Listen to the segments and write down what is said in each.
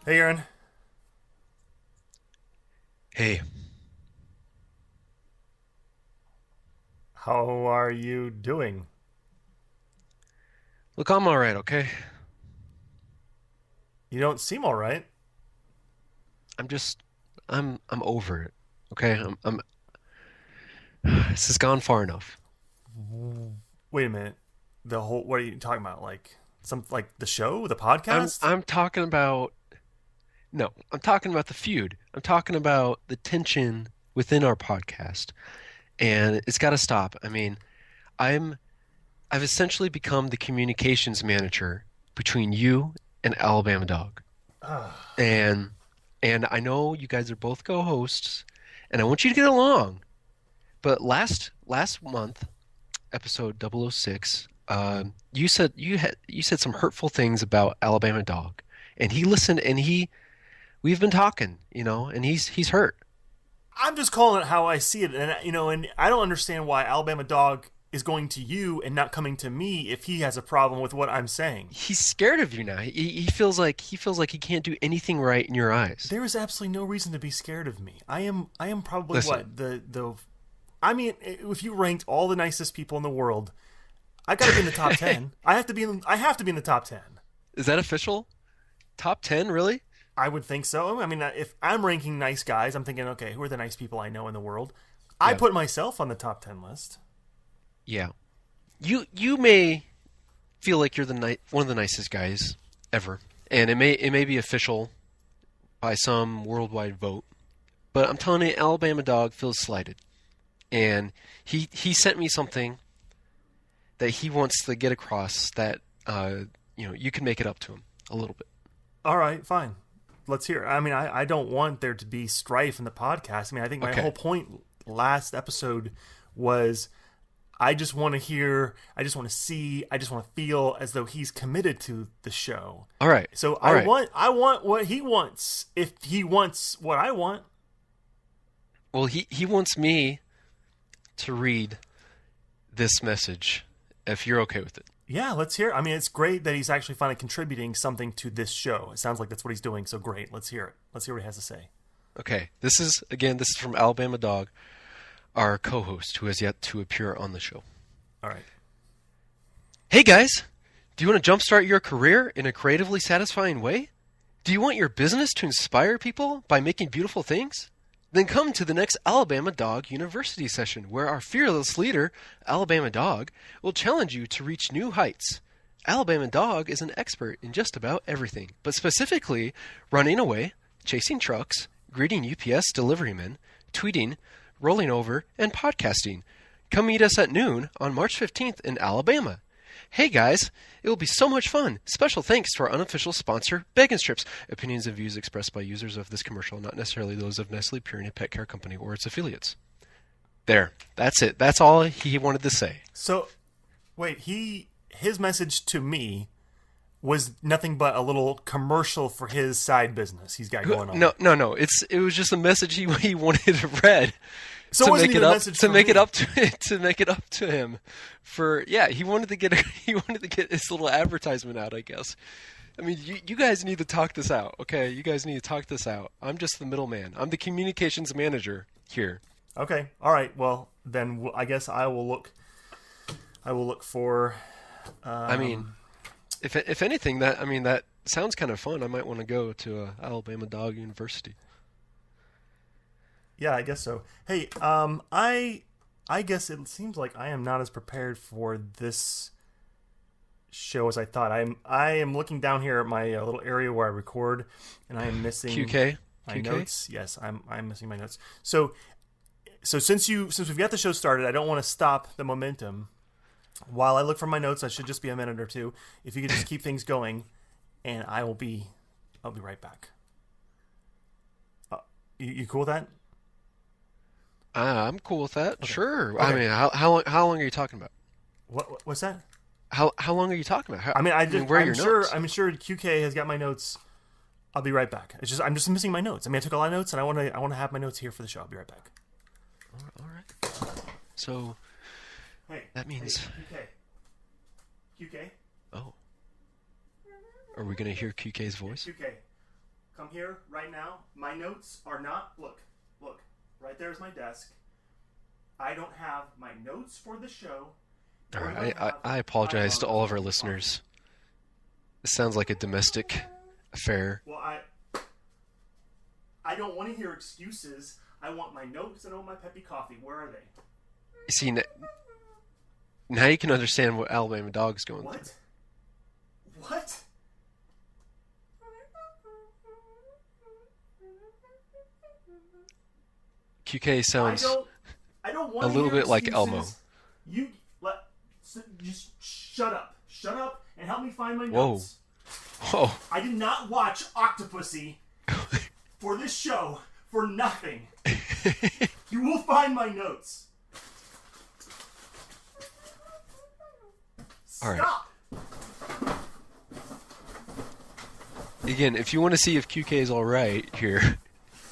Hey, Aaron. Hey, How are you doing? look, I'm all right, okay? You don't seem all right. I'm just, I'm over it, okay? This has gone far enough. Wait a minute. What are you talking about? Like the show, the I'm, podcast? I'm talking about, no, I'm talking about the feud. I'm talking about the tension within our podcast, and it's got to stop. I mean, I'm, I've essentially become the communications manager between you and Alabama Dog, and, and I know you guys are both co-hosts, and I want you to get along. But last month, episode 006, you said some hurtful things about Alabama Dog, and he listened, and we've been talking, and he's hurt. I'm just calling it how I see it, and I don't understand why Alabama Dog is going to you and not coming to me if he has a problem with what I'm saying. He's scared of you now. He feels like he can't do anything right in your eyes. There is absolutely no reason to be scared of me. I am probably Listen, what the. I mean, if you ranked all the nicest people in the world, I got to be in the top 10. I have to be in the top 10. is that official? Top 10, really? I would think so. I mean, if I'm ranking nice guys, I'm thinking, okay, who are the nice people I know in the world? I Yeah, put myself on the top 10 list. yeah. You may feel like you're one of the nicest guys ever, and it may be official by some worldwide vote. But I'm telling you, Alabama Dog feels slighted. And he sent me something that he wants to get across that you can make it up to him a little bit. All right, fine. Let's hear. I mean, I don't want there to be strife in the podcast. I mean, I think my Okay. whole point last episode was I just want to hear, I just want to see, I just want to feel as though he's committed to the show. All right. So All right. I want what he wants. If he wants what I want, Well, he wants me to read this message if you're okay with it. yeah, let's hear. I mean, it's great that he's actually finally contributing something to this show. It sounds like that's what he's doing. So great. Let's hear it. Let's hear what he has to say. Okay. This is from Alabama Dog, our co-host who has yet to appear on the show. All right. Hey guys, do you want to jumpstart your career in a creatively satisfying way? Do you want your business to inspire people by making beautiful things? Then come to the next Alabama Dog University session where our fearless leader, Alabama Dog, will challenge you to reach new heights. Alabama Dog is an expert in just about everything, but specifically running away, chasing trucks, greeting UPS deliverymen, tweeting, rolling over, and podcasting. Come meet us at noon on March 15th in Alabama. Hey guys, it will be so much fun. Special thanks to our unofficial sponsor, Bacon Strips. Opinions and views expressed by users of this commercial, not necessarily those of Nestle Purina Pet Care Company or its affiliates. There. That's it. That's all he wanted to say. So, wait, his message to me was nothing but a little commercial for his side business he's got going on. No, no, no. It was just a message he wanted read So it to wasn't make it even a up message to for make it me. up to make it up to him for yeah, he wanted to get he wanted to get his little advertisement out, I guess. I mean, you guys need to talk this out, okay? You guys need to talk this out. I'm just the middleman. I'm the communications manager here. Okay, all right. Well, then I guess I will look. I will look for. I mean, Um, if anything, that sounds kind of fun. I might want to go to Alabama Dog University. yeah, I guess so. Hey, I guess it seems like I am not as prepared for this show as I thought. I am looking down here at my little area where I record, and I am missing QK, my QK. notes. Yes, I'm missing my notes. So since we've got the show started, I don't want to stop the momentum. While I look for my notes, I should just be a minute or two. If you could just keep things going, and I'll be right back. You cool with that? I'm cool with that. Okay. Sure. I Okay. mean, how long are you talking about? What's that? How long are you talking about? I mean, Where are I'm your sure notes? I'm sure QK has got my notes. I'll be right back. I'm just missing my notes. I mean, I took a lot of notes, and I want to have my notes here for the show. I'll be right back. All right. So Hey, that hey, means QK, QK, oh, are we gonna hear QK's voice? QK, come here right now. My notes are not. Look. Right there's my desk. I don't have my notes for the show. All right, I apologize to all of our listeners. This sounds like a domestic affair. Well, I don't want to hear excuses. I want my notes and I want my peppy coffee. Where are they? See, now you can understand what Alabama Dog's going through. What? QK sounds I don't want a to little hear bit like excuses. Elmo. Just shut up. Shut up and help me find my Whoa. notes. Whoa. I did not watch Octopussy for this show for nothing. You will find my notes. All right. Stop. Again, if you want to see if QK is all right here,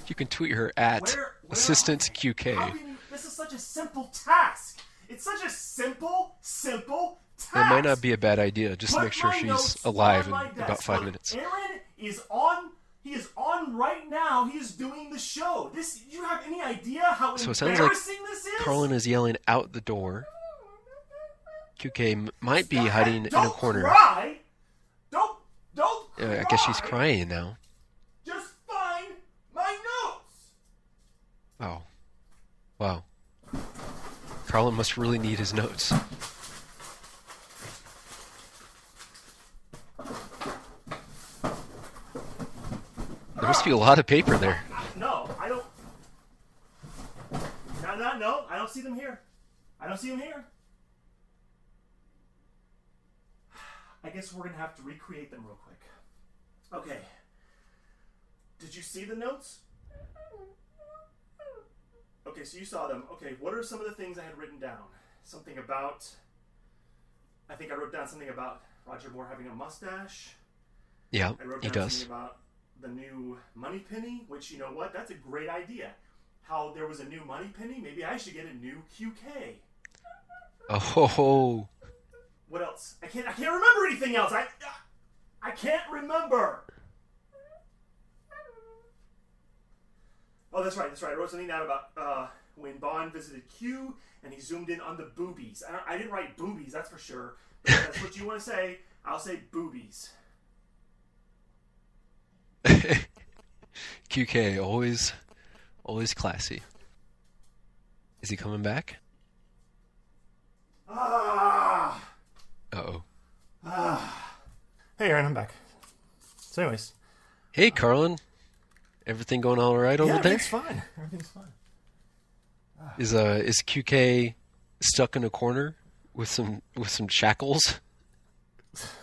you can tweet her at Where Assistant How QK. can you, this is such a simple task. It's such a simple task. That might not be a bad idea. Just to make sure she's alive in about 5 minutes. Aaron is on. He is on right now. He is doing the show. Do you have any idea how So it embarrassing sounds like this is? Carlin is yelling out the door. QK might be hiding in a corner. Cry. Don't cry. I guess she's crying now. Just find my notes. Oh. Wow. Carlin must really need his notes. There must be a lot of paper there. No, I don't. No, I don't see them here. I don't see them here. I guess we're going to have to recreate them real quick. Okay. Did you see the notes? Okay, so you saw them. Okay, what are some of the things I had written down? Something about... I think I wrote down something about Roger Moore having a mustache. Yeah, I wrote he down does. something about the new Moneypenny, which, you know what? That's a great idea. How there was a new Moneypenny. Maybe I should get a new QK. Oh, ho, ho. What else? I can't remember anything else. I can't remember. Oh, that's right. I wrote something down about when Bond visited Q and he zoomed in on the boobies. I didn't write boobies, that's for sure. But if that's what you want to say. I'll say boobies. QK, always classy. Is he coming back? Ah. Uh-oh. Hey, Aaron, I'm back. So, anyways. Hey, Carlin. Everything going all right over there? Everything's fine. Everything's fine. Is QK stuck in a corner with some shackles?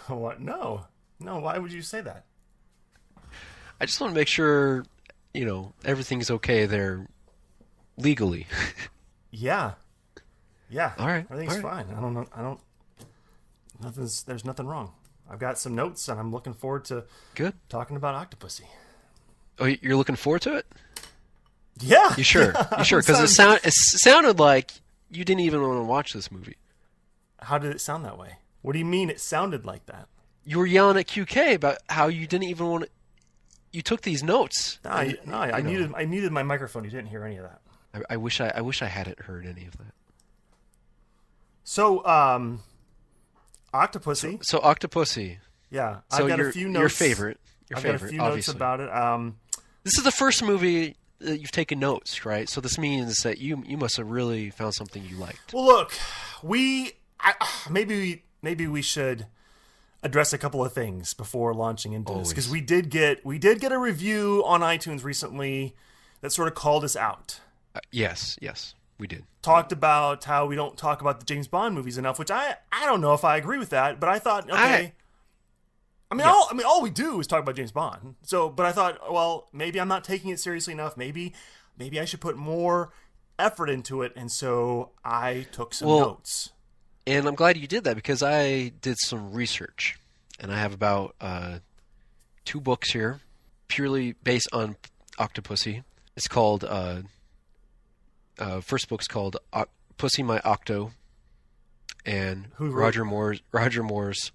What? No. Why would you say that? I just want to make sure, everything's okay there legally. Yeah. All right. Everything's fine. I don't know. There's nothing wrong. I've got some notes, and I'm looking forward to Good. talking about Octopussy. Oh, you're looking forward to it? Yeah. You sure? Yeah. You sure? Because it sounded like you didn't even want to watch this movie. How did it sound that way? What do you mean it sounded like that? You were yelling at QK about how you didn't even want to... You took these notes. I muted my microphone. You didn't hear any of that. I wish I hadn't heard any of that. So, Octopussy. So Octopussy. Yeah, So I've got a few notes. Your favorite. I've got a few obviously. notes about it. This is the first movie that you've taken notes, right? So this means that you must have really found something you liked. Well, look, maybe we should address a couple of things before launching into this, because we did get a review on iTunes recently that sort of called us out. Yes, we did. Talked about how we don't talk about the James Bond movies enough, which I don't know if I agree with that, but I thought, okay. All we do is talk about James Bond. So, but I thought, well, maybe I'm not taking it seriously enough. Maybe I should put more effort into it, and so I took some notes. And I'm glad you did that, because I did some research, and I have about 2 books here, purely based on Octopussy. It's called first book's called Pussy My Octo, and Roger Moore's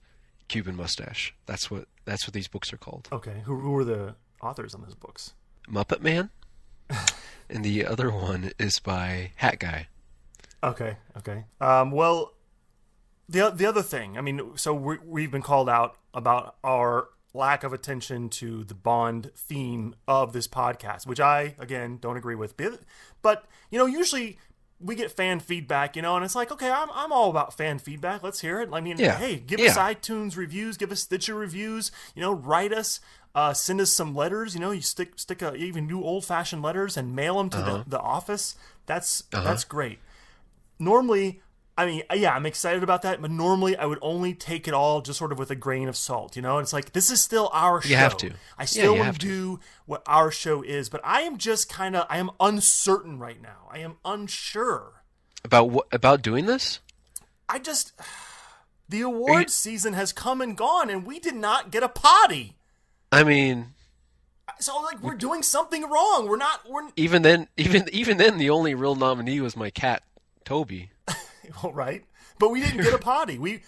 Cuban Mustache. That's what these books are called. Okay, who were the authors on those books. Muppet Man, and the other one is by Hat Guy. Okay. Well, the other thing, I mean, so we've been called out about our lack of attention to the Bond theme of this podcast, which I, again, don't agree with. But, usually we get fan feedback, and it's like, okay, I'm all about fan feedback. Let's hear it. I mean, hey, give us iTunes reviews, give us Stitcher reviews, write us, send us some letters, you stick even new old-fashioned letters and mail them to the office. That's great. Normally, I mean, yeah, I'm excited about that, but normally I would only take it all just sort of with a grain of salt, It's like, this is still our show. You have to. I still want to do what our show is, but I am just I am uncertain right now. I am unsure. About doing this? The awards season has come and gone, and we did not get a potty. I mean... So, we're doing something wrong. We're Even then, the only real nominee was my cat, Toby. Well, right. But we didn't get a potty. We're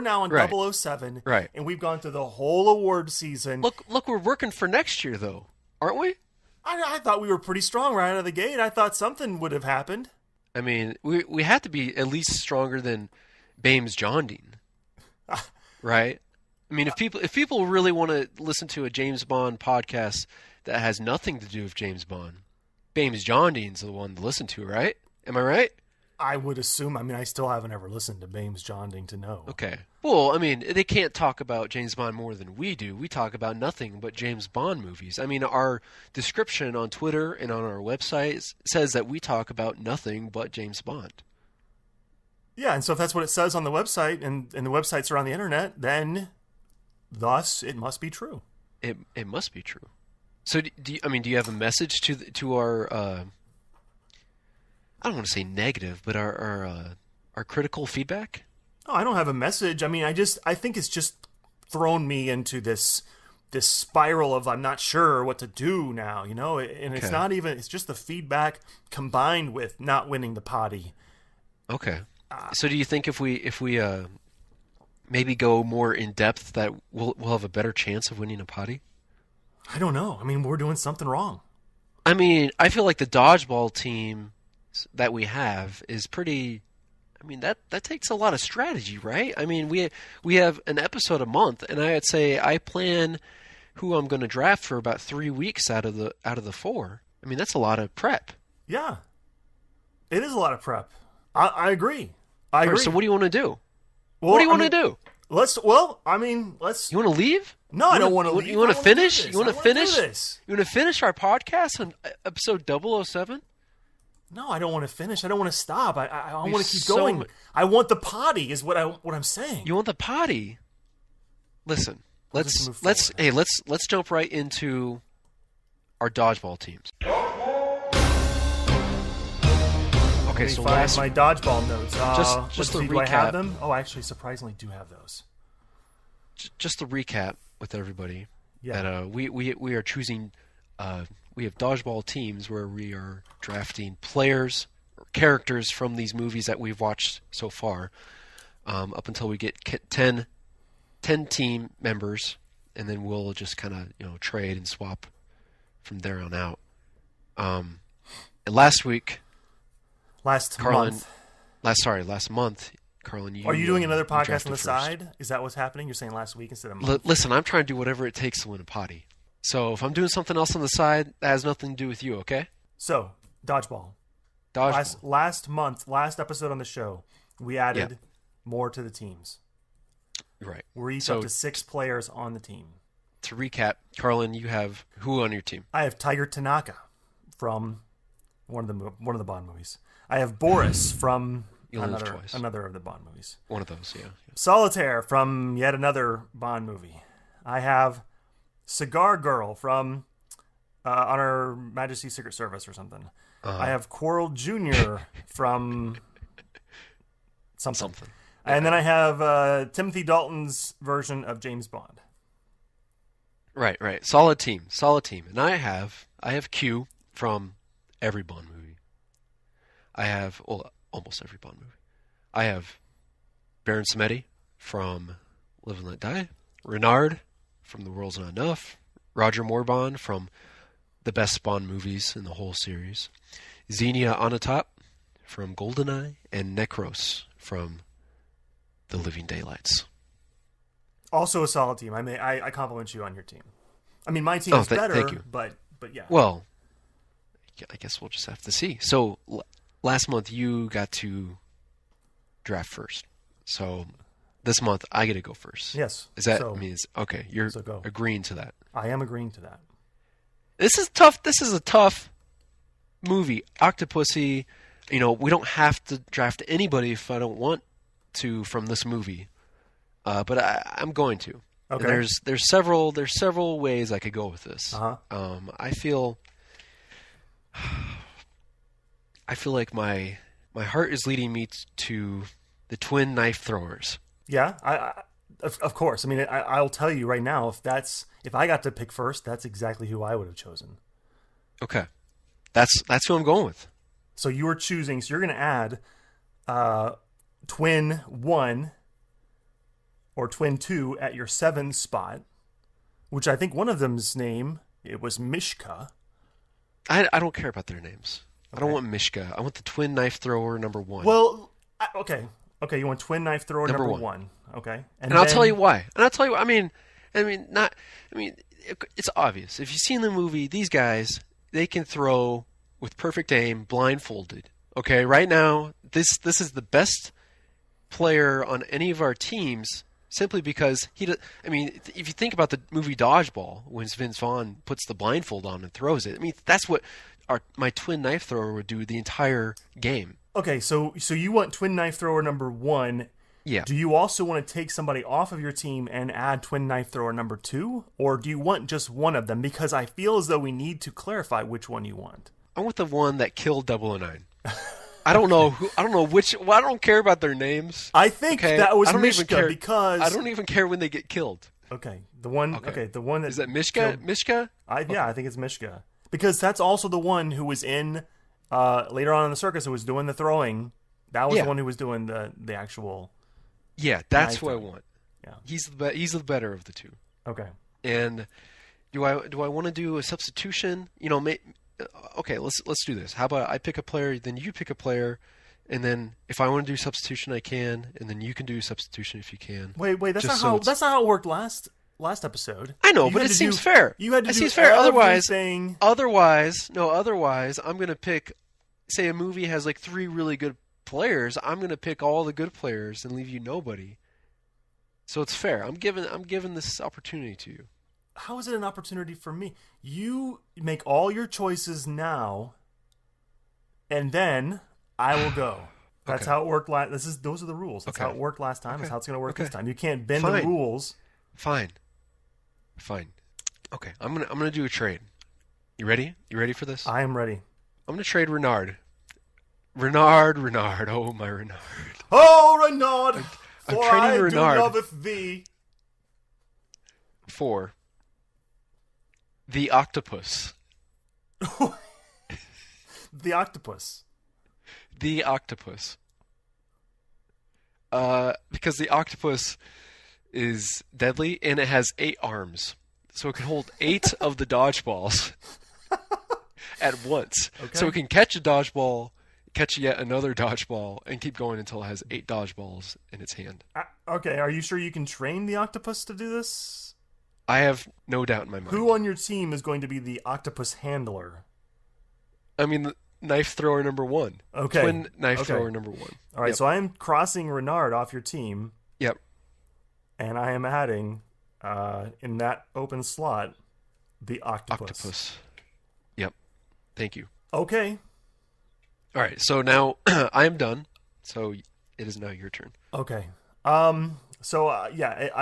now on 007. Right. And we've gone through the whole award season. Look, we're working for next year, though, aren't we? I thought we were pretty strong right out of the gate. I thought something would have happened. I mean, we had to be at least stronger than Bames Jondine, right? I mean, if people really want to listen to a James Bond podcast that has nothing to do with James Bond, Bames Jondine's the one to listen to, right? Am I right? I would assume. I mean, I still haven't ever listened to Bames Jondine to know. Okay. Well, I mean, they can't talk about James Bond more than we do. We talk about nothing but James Bond movies. I mean, our description on Twitter and on our website says that we talk about nothing but James Bond. Yeah, and so if that's what it says on the website, and the websites are on the internet, then thus it must be true. It must be true. So, do you have a message to our? I don't want to say negative, but our critical feedback? Oh, I don't have a message. I mean, I think it's just thrown me into this spiral of I'm not sure what to do now, and it's not even, it's just the feedback combined with not winning the potty. Okay. So do you think if we maybe go more in depth that we'll have a better chance of winning a potty? I don't know. I mean, we're doing something wrong. I mean, I feel like the dodgeball team that we have is pretty. I mean, that takes a lot of strategy, right? I mean, we have an episode a month, and I'd say I plan who I'm going to draft for about 3 weeks out of the 4. I mean, that's a lot of prep. Yeah, it is a lot of prep. I agree. I agree. So what do you want to do? Well, what do you want to do? Let's. You want to leave? No, I don't want to leave. You want to finish? You want to finish? You want to finish our podcast on episode 007? No, I don't want to finish. I don't want to stop. I want to keep going. I want the potty is what I'm saying. You want the potty? Listen, let's jump right into our dodgeball teams. Okay, so my dodgeball notes. Just to recap. Do I have them? Oh, I actually surprisingly do have those. Just to recap with everybody. Yeah. That we are choosing. We have dodgeball teams where we are drafting players or characters from these movies that we've watched so far, up until we get 10 team members, and then we'll just kind of trade and swap from there on out. And last month, Carlin, are you doing another podcast on the side? Is that what's happening? You're saying last week instead of listen, I'm trying to do whatever it takes to win a potty. So if I'm doing something else on the side, that has nothing to do with you, okay? So, dodgeball. Last episode on the show, we added more to the teams. Right. We're each up to 6 players on the team. To recap, Carlin, you have who on your team? I have Tiger Tanaka from one of the Bond movies. I have Boris from another of the Bond movies. One of those, yeah. Solitaire from yet another Bond movie. I have Cigar Girl from On Her Majesty's Secret Service or something. I have Quarrel Jr. from something. And then I have Timothy Dalton's version of James Bond. Right. Solid team. And I have Q from every Bond movie. I have almost every Bond movie. I have Baron Samedi from Live and Let Die. Renard from The World's Not Enough. Roger Morbon from the best Spawn movies in the whole series, Xenia Onatop from GoldenEye, and Necros from The Living Daylights. Also a solid team. I compliment you on your team. I mean, my team is better, thank you. but yeah. Well, I guess we'll just have to see. So last month you got to draft first. So this month I get to go first. Yes. Is that means okay? You're go. agreeing to that. I am agreeing to that. This is tough. This is a tough movie. Octopussy. We don't have to draft anybody if I don't want to from this movie. But I'm going to. Okay. And there's several ways I could go with this. Uh-huh. I feel like my heart is leading me to the twin knife throwers. Yeah, of course. I mean, I'll tell you right now, if I got to pick first, that's exactly who I would have chosen. Okay, that's who I'm going with. So you were choosing. So you're going to add twin 1 or twin 2 at your 7 spot, which I think one of them's name, it was Mishka. I don't care about their names. Okay. I don't want Mishka. I want the twin knife thrower number 1. Well, okay. You want twin knife thrower number 1. Okay. And I'll tell you why. I mean, it's obvious. If you've seen the movie, these guys, they can throw with perfect aim, blindfolded. Okay, right now, this is the best player on any of our teams simply because if you think about the movie Dodgeball, when Vince Vaughn puts the blindfold on and throws it, I mean, that's what my twin knife thrower would do the entire game. Okay, so you want twin knife thrower number 1. Yeah. Do you also want to take somebody off of your team and add twin knife thrower number 2? Or do you want just one of them? Because I feel as though we need to clarify which one you want. I want the one that killed 009. I don't know which. Well, I don't care about their names. I think that was Mishka because I don't even care when they get killed. Okay, the one. Okay, the one that is that Mishka. Mishka. Yeah, I think it's Mishka because that's also the one who was in later on in the circus who was doing the throwing. That was the one who was doing the actual. Yeah, that's who I want. Yeah, he's the better of the two. Okay. And do I want to do a substitution? Okay, let's do this. How about I pick a player, then you pick a player, and then if I want to do substitution, I can, and then you can do substitution if you can. Wait, that's not how it worked last episode. I know, but it seems fair. You had to do seems fair. Otherwise, I'm gonna pick. Say a movie has like 3 really good players. I'm gonna pick all the good players and leave you nobody. So it's fair. I'm giving this opportunity to you. How is it an opportunity for me? You make all your choices now, and then I will go. That's how it worked those are the rules. That's how it worked last time. That's how it's going to work this time. You can't bend the rules. Fine. Okay, I'm gonna do a trade. You ready? You ready for this? I am ready. I'm gonna trade Renard. Renard. Oh my Renard. Oh Renard. I'm trading Renard. Do loveth thee. For the octopus. The octopus. The octopus. Because the octopus is deadly and it has 8 arms. So it can hold 8 of the dodgeballs at once. Okay. So it can catch a dodgeball, catch yet another dodgeball, and keep going until it has 8 dodgeballs in its hand. Okay, are you sure you can train the octopus to do this? I have no doubt in my mind. Who on your team is going to be the octopus handler? I mean, knife thrower number 1. Okay. Twin knife thrower number 1. All right, so I am crossing Renard off your team. Yep. And I am adding, in that open slot, the octopus. Yep. Thank you. Okay. All right, so now I am done. So it is now your turn. Okay. I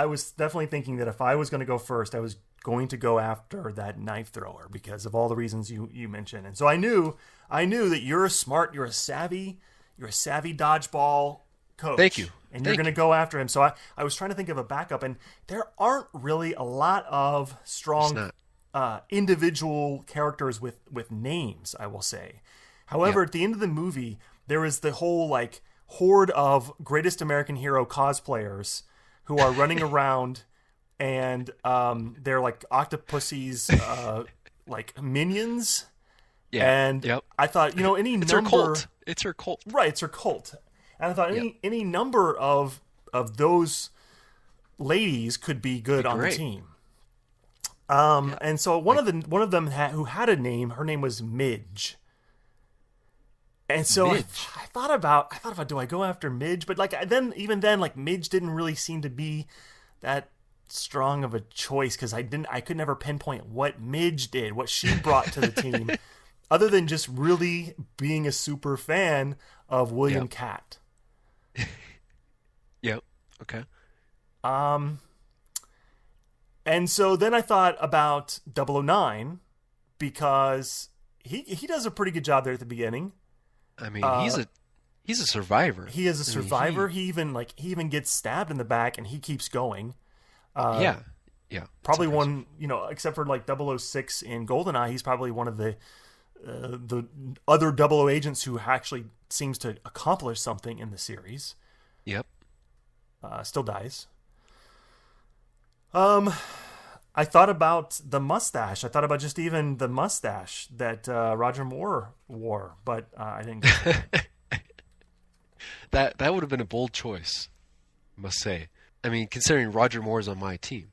was definitely thinking that if I was going to go first, I was going to go after that knife thrower because of all the reasons you mentioned. And so I knew that you're a savvy dodgeball coach. Thank you. And you're going to go after him. So I was trying to think of a backup, and there aren't really a lot of strong individual characters with names, I will say. However, at the end of the movie, there is the whole horde of Greatest American Hero cosplayers who are running around and they're like Octopussy's like minions. Yeah. And Yep. I thought, any It's number, her cult. It's her cult. right? It's her cult, and I thought any number of those ladies could be good on the great. team. And so one of them who had a name, her name was Midge. And so I thought about, do I go after Midge? But like even then, like Midge didn't really seem to be that strong of a choice because I could never pinpoint what Midge did, what she brought to the team, other than just really being a super fan of William Catt. Yep. Okay. And so then I thought about 009 because he does a pretty good job there at the beginning. I mean, he's a survivor. He is a survivor. He even gets stabbed in the back and he keeps going. Yeah. Probably one, except for like 006 in GoldenEye, he's probably one of the other 00 agents who actually seems to accomplish something in the series. Yep. Still dies. I thought about the mustache. I thought about just even the mustache that Roger Moore wore, but I didn't get that. That would have been a bold choice, I must say. I mean, considering Roger Moore's on my team.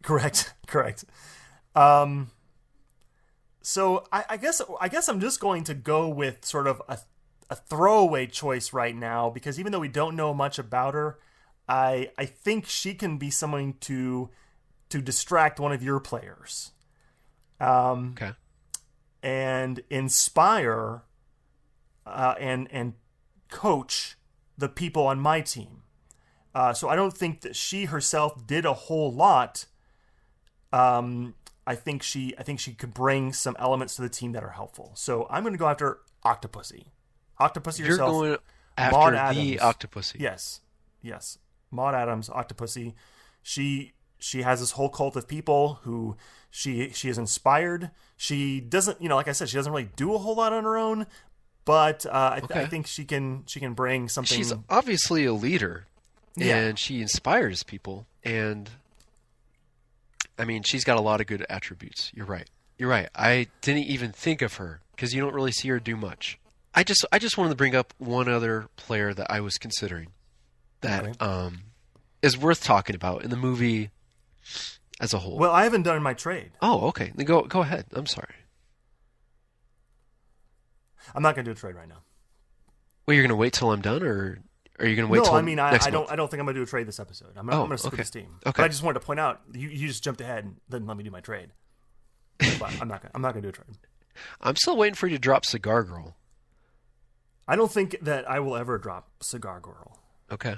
Correct. So I guess I'm just going to go with sort of a throwaway choice right now because even though we don't know much about her, I think she can be someone to distract one of your players, Okay. and inspire, and coach the people on my team. So I don't think that she herself did a whole lot. I think she could bring some elements to the team that are helpful. So I'm going to go after Octopussy. Octopussy You're herself. going Maud after the Adams. Octopussy. Yes. Maud Adams, Octopussy. She has this whole cult of people who she is inspired. She doesn't, like I said, she doesn't really do a whole lot on her own, but I think she can bring something. She's obviously a leader, Yeah. and she inspires people. And I mean, she's got a lot of good attributes. You're right. I didn't even think of her because you don't really see her do much. I just wanted to bring up one other player that I was considering that is worth talking about in the movie as a whole. Well, I haven't done my trade. Oh, okay. Then go ahead. I'm sorry. I'm not going to do a trade right now. Well, you're going to wait till I'm done, or are you going to wait till next month? I don't think I'm going to do a trade this episode. I'm going to stick with this team. Okay. But I just wanted to point out you just jumped ahead and didn't let me do my trade. But I'm not going to do a trade. I'm still waiting for you to drop Cigar Girl. I don't think that I will ever drop Cigar Girl. Okay.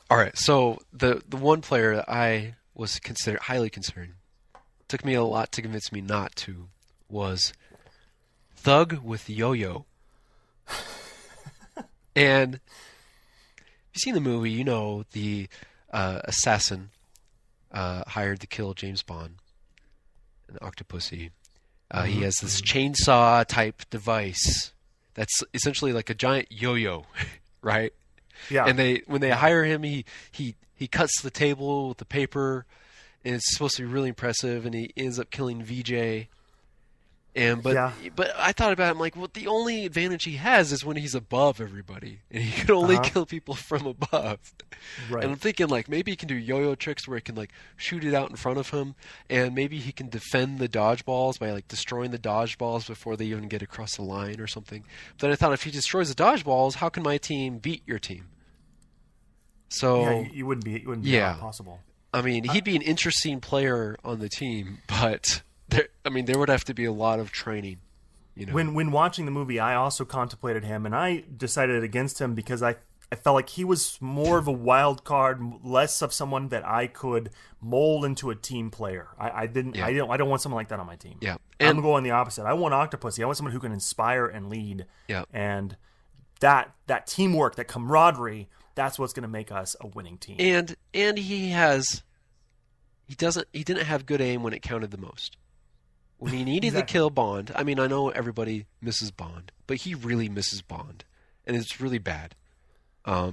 All right. So the one player that I was highly considering, took me a lot to convince me not to, was Thug with Yo-Yo. And if you've seen the movie, you know the assassin hired to kill James Bond, an Octopussy. He has this chainsaw type device that's essentially like a giant yo-yo, right? Yeah. And when they hire him, he cuts the table with the paper, and it's supposed to be really impressive. And he ends up killing VJ. But I thought about it, I'm like, well, the only advantage he has is when he's above everybody, and he can only kill people from above. Right. And I'm thinking, like, maybe he can do yo-yo tricks where he can, like, shoot it out in front of him, and maybe he can defend the dodgeballs by, like, destroying the dodgeballs before they even get across the line or something. But then I thought, if he destroys the dodgeballs, how can my team beat your team? So yeah, you wouldn't be possible. I mean, he'd be an interesting player on the team, but there would have to be a lot of training. When watching the movie, I also contemplated him, and I decided against him because I felt like he was more of a wild card, less of someone that I could mold into a team player. I don't want someone like that on my team. Yeah, I'm going the opposite. I want Octopussy. I want someone who can inspire and lead. Yeah, and that teamwork, that camaraderie, that's what's going to make us a winning team. And he didn't have good aim when it counted the most. When he needed to kill Bond, I mean, I know everybody misses Bond, but he really misses Bond, and it's really bad.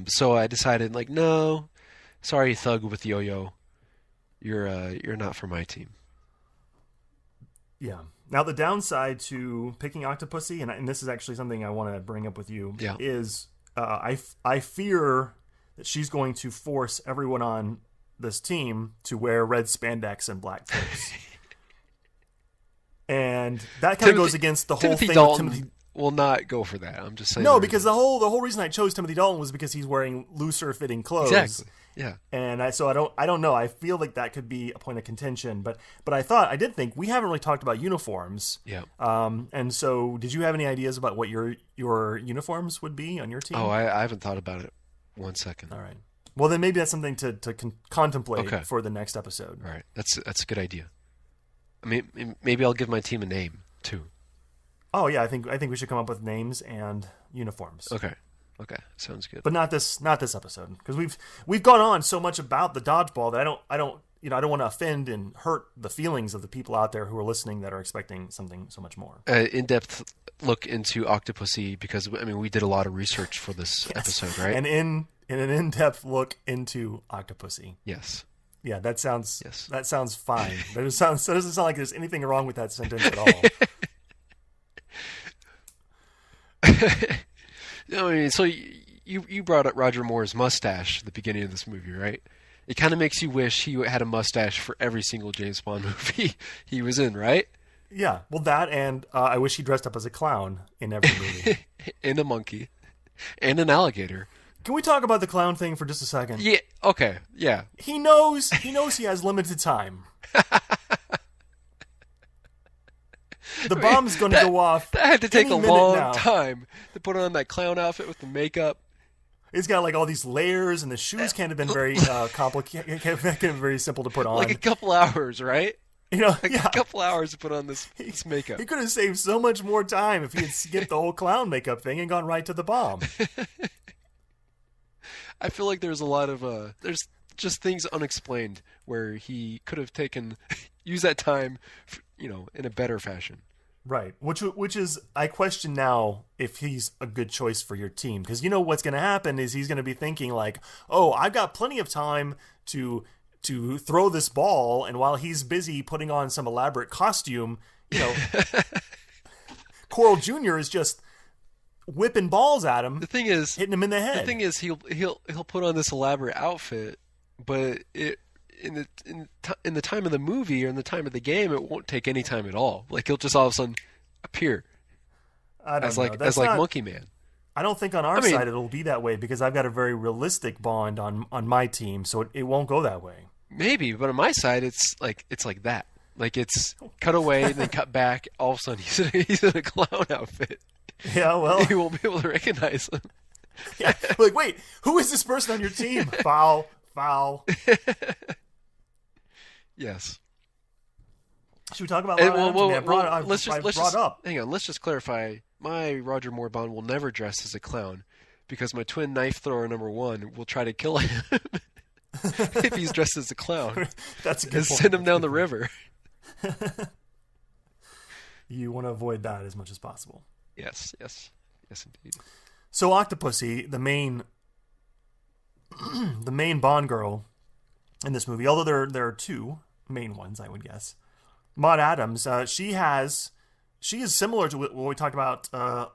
So I decided, like, no, sorry, thug with the yo-yo, you're not for my team. Yeah. Now the downside to picking Octopussy, and this is actually something I want to bring up with you, is I fear that she's going to force everyone on this team to wear red spandex and black coats. And that kind of goes against the whole Timothy thing Dalton with Timothy. Will not go for that. I'm just saying. No, because the whole reason I chose Timothy Dalton was because he's wearing looser fitting clothes. Exactly. Yeah. And I don't know. I feel like that could be a point of contention, but I did think we haven't really talked about uniforms. Yeah. And so did you have any ideas about what your uniforms would be on your team? Oh, I haven't thought about it 1 second. All right. Well, then maybe that's something to contemplate for the next episode. All right. That's a good idea. I mean, maybe I'll give my team a name too. Oh yeah, I think we should come up with names and uniforms. Okay, sounds good. But not this episode, because we've gone on so much about the dodgeball that I don't want to offend and hurt the feelings of the people out there who are listening that are expecting something so much more. In-depth look into Octopussy, because we did a lot of research for this episode, right? And in an in-depth look into Octopussy. Yes. Yeah, that sounds fine. That doesn't sound like there's anything wrong with that sentence at all. So you brought up Roger Moore's mustache at the beginning of this movie, right? It kind of makes you wish he had a mustache for every single James Bond movie he was in, right? Yeah, well, that and I wish he dressed up as a clown in every movie. And a monkey. And an alligator. Can we talk about the clown thing for just a second? Yeah, okay, yeah. He knows he has limited time. The bomb's going to go off. That had to take a long now. time to put on that clown outfit with the makeup. It's got like all these layers, and the shoes can't have been very complicated. Can't have been very simple to put on. Like a couple hours, right? A couple hours to put on this makeup. He could have saved so much more time if he had skipped the whole clown makeup thing and gone right to the bomb. I feel like there's a lot of there's just things unexplained where he could have used that time, in a better fashion. Right, which is, I question now if he's a good choice for your team, because what's going to happen is he's going to be thinking like, oh, I've got plenty of time to throw this ball, and while he's busy putting on some elaborate costume, Coral Jr. is just whipping balls at him. The thing is, hitting him in the head. The thing is, he'll put on this elaborate outfit, but in the time of the movie or in the time of the game, it won't take any time at all. Like he'll just all of a sudden appear as Monkey Man. I don't think on our side it'll be that way, because I've got a very realistic Bond on my team, so it won't go that way. Maybe, but on my side, it's like that. Like it's cut away and then cut back. All of a sudden, he's in a clown outfit. Yeah, well, you won't be able to recognize him. Yeah, like, wait, who is this person on your team? Foul. Yes. Should we talk about let's brought up? Hang on, let's just clarify. My Roger Moore Bond will never dress as a clown, because my twin knife thrower number 1 will try to kill him if he's dressed as a clown. That's a good point. Send him down the river. You want to avoid that as much as possible. Yes, indeed. So Octopussy, the main Bond girl in this movie, although there are two main ones, I would guess. Maud Adams, she is similar to what we talked about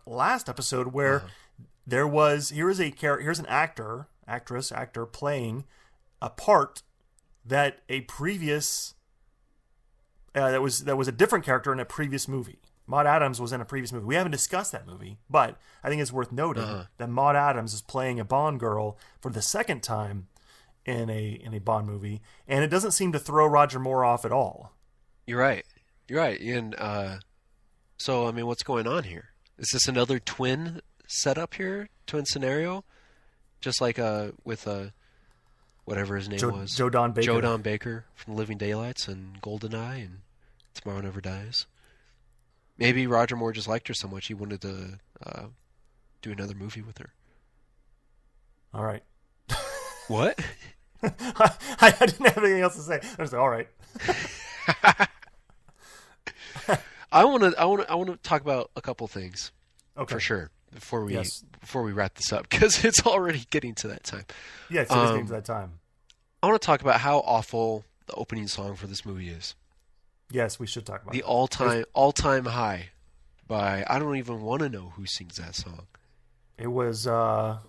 last episode, where here's an actor playing a part that a previous that was a different character in a previous movie. Maud Adams was in a previous movie. We haven't discussed that movie, but I think it's worth noting that Maud Adams is playing a Bond girl for the second time in a Bond movie, and it doesn't seem to throw Roger Moore off at all. You're right. And so, what's going on here? Is this another twin setup here? Twin scenario? Just like with whatever his name was. Joe Don Baker. Joe Don Baker from Living Daylights and GoldenEye and Tomorrow Never Dies. Maybe Roger Moore just liked her so much he wanted to do another movie with her. All right. What? I didn't have anything else to say. I was like, all right. I want to talk about a couple things, okay, for sure, before we wrap this up, because it's already getting to that time. Yeah, it's getting to that time. I want to talk about how awful the opening song for this movie is. Yes, we should talk about The that. all-time high by I don't even want to know who sings that song. It was I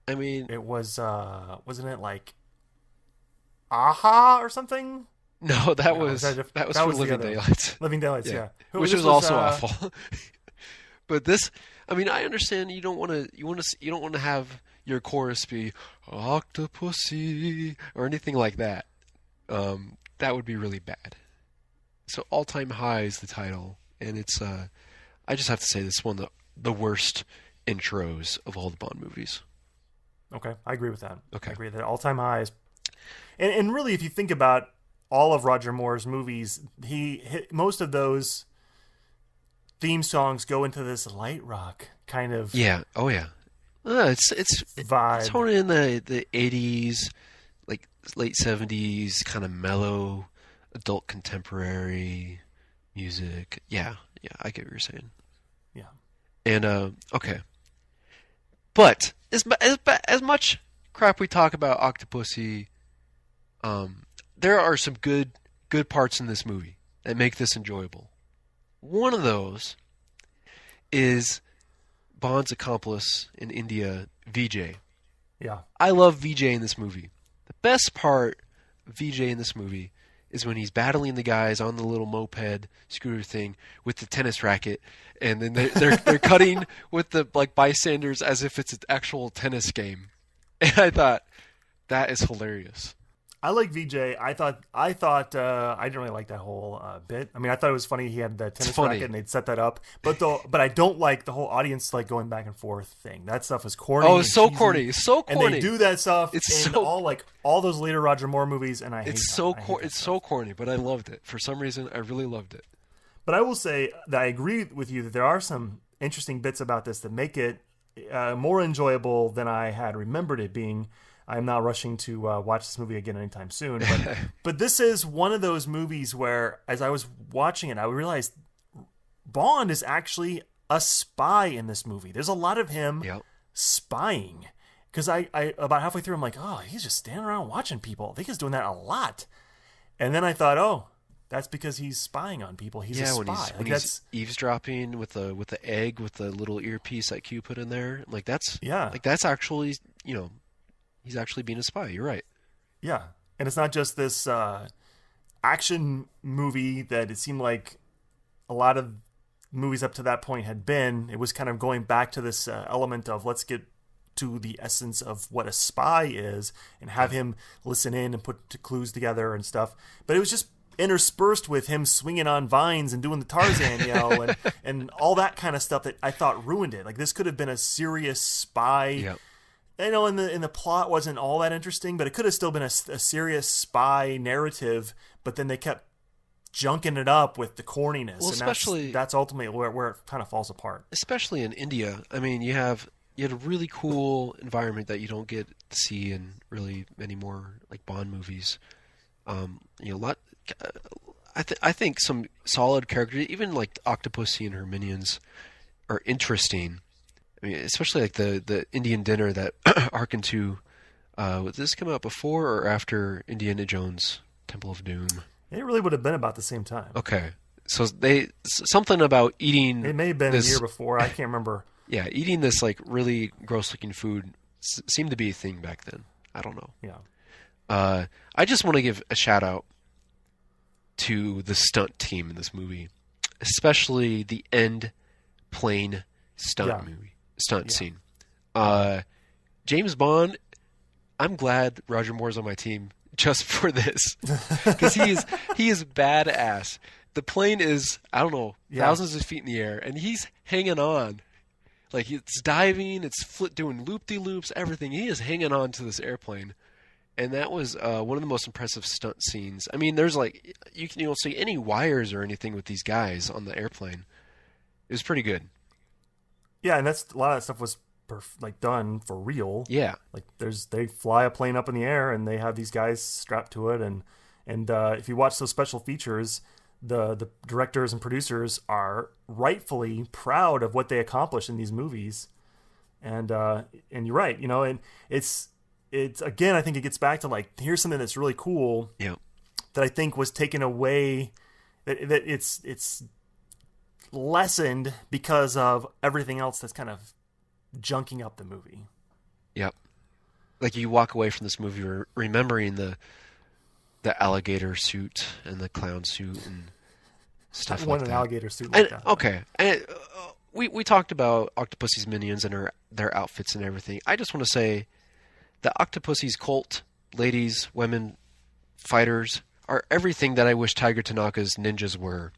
mean, wasn't it like Aha or something? no, that No, was that for was the Living other one. Daylights. Living Daylights, Yeah, yeah. which This was also awful. But this, I mean, I understand you don't want to have your chorus be Octopussy or anything like that. That would be really bad. So All Time High is the title, and it's I just have to say this is one of the worst intros of all the Bond movies. Okay, I agree with that. Okay. I agree that all-time highs. And really, if you think about all of Roger Moore's movies, most of those theme songs go into this light rock kind of Yeah. Oh yeah. It's vibe. totally in the 80s, like late 70s, kind of mellow, adult contemporary music. Yeah. Yeah. I get what you're saying. Yeah. And okay. But as much crap we talk about Octopussy, there are some good parts in this movie that make this enjoyable. One of those is Bond's accomplice in India, Vijay. Yeah. I love Vijay in this movie. The best part of Vijay in this movie is when he's battling the guys on the little moped scooter thing with the tennis racket, and then they're cutting with the like bystanders as if it's an actual tennis game. And I thought that is hilarious. I like VJ. I thought I didn't really like that whole bit. I mean, I thought it was funny he had the tennis funny. racket and they'd set that up. But I don't like the whole audience like going back and forth thing. That stuff is corny. Oh, and it's so cheesy. corny. It's so corny. And they do that stuff It's in so- all those later Roger Moore movies, and I hate It's that. so I hate cor- that it's stuff. so corny, but I loved it. For some reason, I really loved it. But I will say that I agree with you that there are some interesting bits about this that make it more enjoyable than I had remembered it being. I'm not rushing to watch this movie again anytime soon. But this is one of those movies where, as I was watching it, I realized Bond is actually a spy in this movie. There's a lot of him Yep. spying. Because I about halfway through, I'm like, oh, he's just standing around watching people. I think he's doing that a lot. And then I thought, oh, that's because he's spying on people. He's a spy. when he's eavesdropping with the egg with the little earpiece that Q put in there, like that's actually he's actually being a spy. You're right. Yeah. And it's not just this action movie that it seemed like a lot of movies up to that point had been. It was kind of going back to this element of let's get to the essence of what a spy is and have him listen in and put clues together and stuff. But it was just interspersed with him swinging on vines and doing the Tarzan yell and all that kind of stuff that I thought ruined it. Like this could have been a serious spy. Yep. I know in the plot wasn't all that interesting, but it could have still been a serious spy narrative. But then they kept junking it up with the corniness, Well, and especially that's ultimately where it kind of falls apart. especially in India. I mean, you had a really cool environment that you don't get to see in really many more like Bond movies. A lot. I think some solid characters, even like Octopussy and her minions, are interesting. I mean, especially like the Indian dinner that harkened to. Did this come out before or after Indiana Jones Temple of Doom? It really would have been about the same time. Okay, so something about eating. It may have been this, a year before. I can't remember. Yeah, eating this like really gross looking food seemed to be a thing back then. I don't know. Yeah. I just want to give a shout out to the stunt team in this movie, especially the end plane stunt scene. James Bond, I'm glad Roger Moore's on my team just for this because he is badass. The plane is, I don't know, thousands of feet in the air, and he's hanging on. Like it's diving, it's doing loop-de-loops, everything. He is hanging on to this airplane. And that was one of the most impressive stunt scenes. I mean, there's like you don't see any wires or anything with these guys on the airplane. It was pretty good. Yeah, and that's a lot of that stuff was done for real. Yeah, Like they fly a plane up in the air and they have these guys strapped to it, and if you watch those special features, the directors and producers are rightfully proud of what they accomplish in these movies. And you're right, and it's again, I think it gets back to like, here's something that's really cool Yeah. that I think was taken away, that it's lessened because of everything else that's kind of junking up the movie. Yep. Like you walk away from this movie remembering the alligator suit and the clown suit and stuff I like want that. an alligator suit like that. Okay. And we talked about Octopussy's minions and their outfits and everything. I just want to say the Octopussy's cult, ladies, women, fighters, are everything that I wish Tiger Tanaka's ninjas were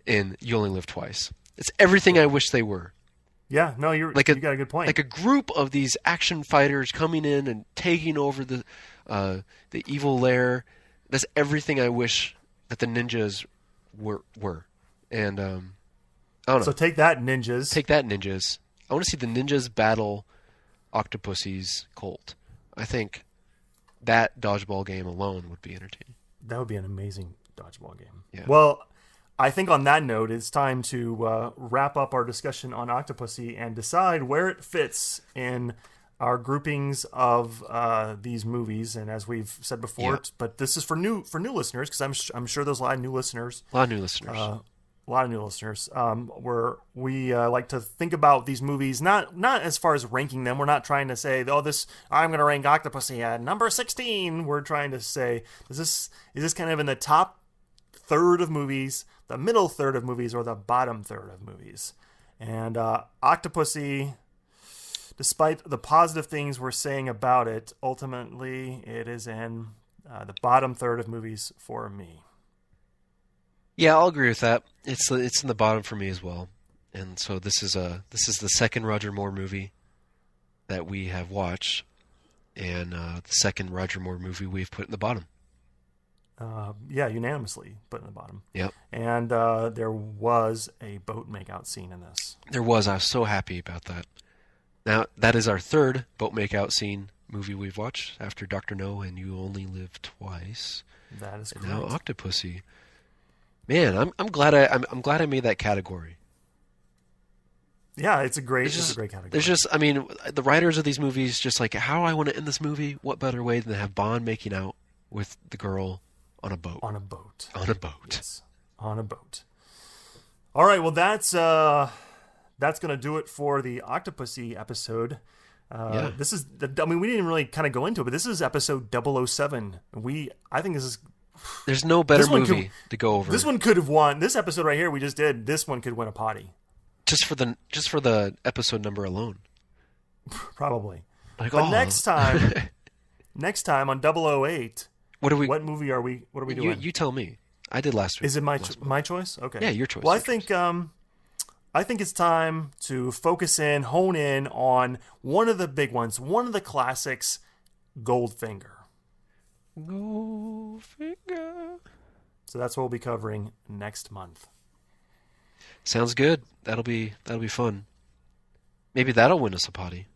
in You Only Live Twice. It's everything I wish they were. Yeah, no, you got a good point. Like a group of these action fighters coming in and taking over the evil lair. That's everything I wish that the ninjas were. And I don't know. So take that, ninjas. Take that, ninjas. I want to see the ninjas battle Octopussy's cult. I think that dodgeball game alone would be entertaining. That would be an amazing dodgeball game. Yeah. Well, I think on that note, it's time to wrap up our discussion on Octopussy and decide where it fits in our groupings of these movies. And as we've said before, but this is for new listeners, because I'm sure there's a lot of new listeners. A lot of new listeners. Where we like to think about these movies, not as far as ranking them. We're not trying to say, I'm going to rank Octopussy at number 16. We're trying to say, is this kind of in the top third of movies, the middle third of movies, or the bottom third of movies? And Octopussy, despite the positive things we're saying about it, ultimately it is in the bottom third of movies for me. Yeah, I'll agree with that. It's in the bottom for me as well. And so this is the second Roger Moore movie that we have watched, and the second Roger Moore movie we've put in the bottom. Unanimously put in the bottom. Yep. And there was a boat makeout scene in this. There was. I was so happy about that. Now, that is our third boat makeout scene movie we've watched after Dr. No and You Only Live Twice. That is correct. And now Octopussy. Man, I'm glad I made that category. Yeah, it's a great category. There's just, the writers of these movies just like, how I want to end this movie. What better way than to have Bond making out with the girl on a boat? On a boat. Yes, on a boat. All right, well that's gonna do it for the Octopussy episode. This is, we didn't even really kind of go into it, but this is episode 007. I think this is. There's no better movie to go over. This one could have won. This episode right here we just did. This one could win a potty. Just for the episode number alone. Probably. Like, but next time on 008, what movie are we doing? You tell me. I did last week. Is it my choice? Okay. Yeah, your choice. Well, I think it's time to hone in on one of the big ones, one of the classics, Goldfinger. Goldfinger. So that's what we'll be covering next month. Sounds good. That'll be fun. Maybe that'll win us a potty.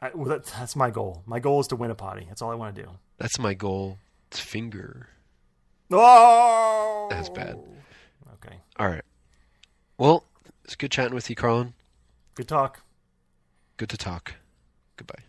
That's my goal. My goal is to win a potty. That's all I want to do. That's my goal. It's finger. Oh! That's bad. Okay. All right. Well, it's good chatting with you, Carlin. Good talk. Good to talk. Goodbye.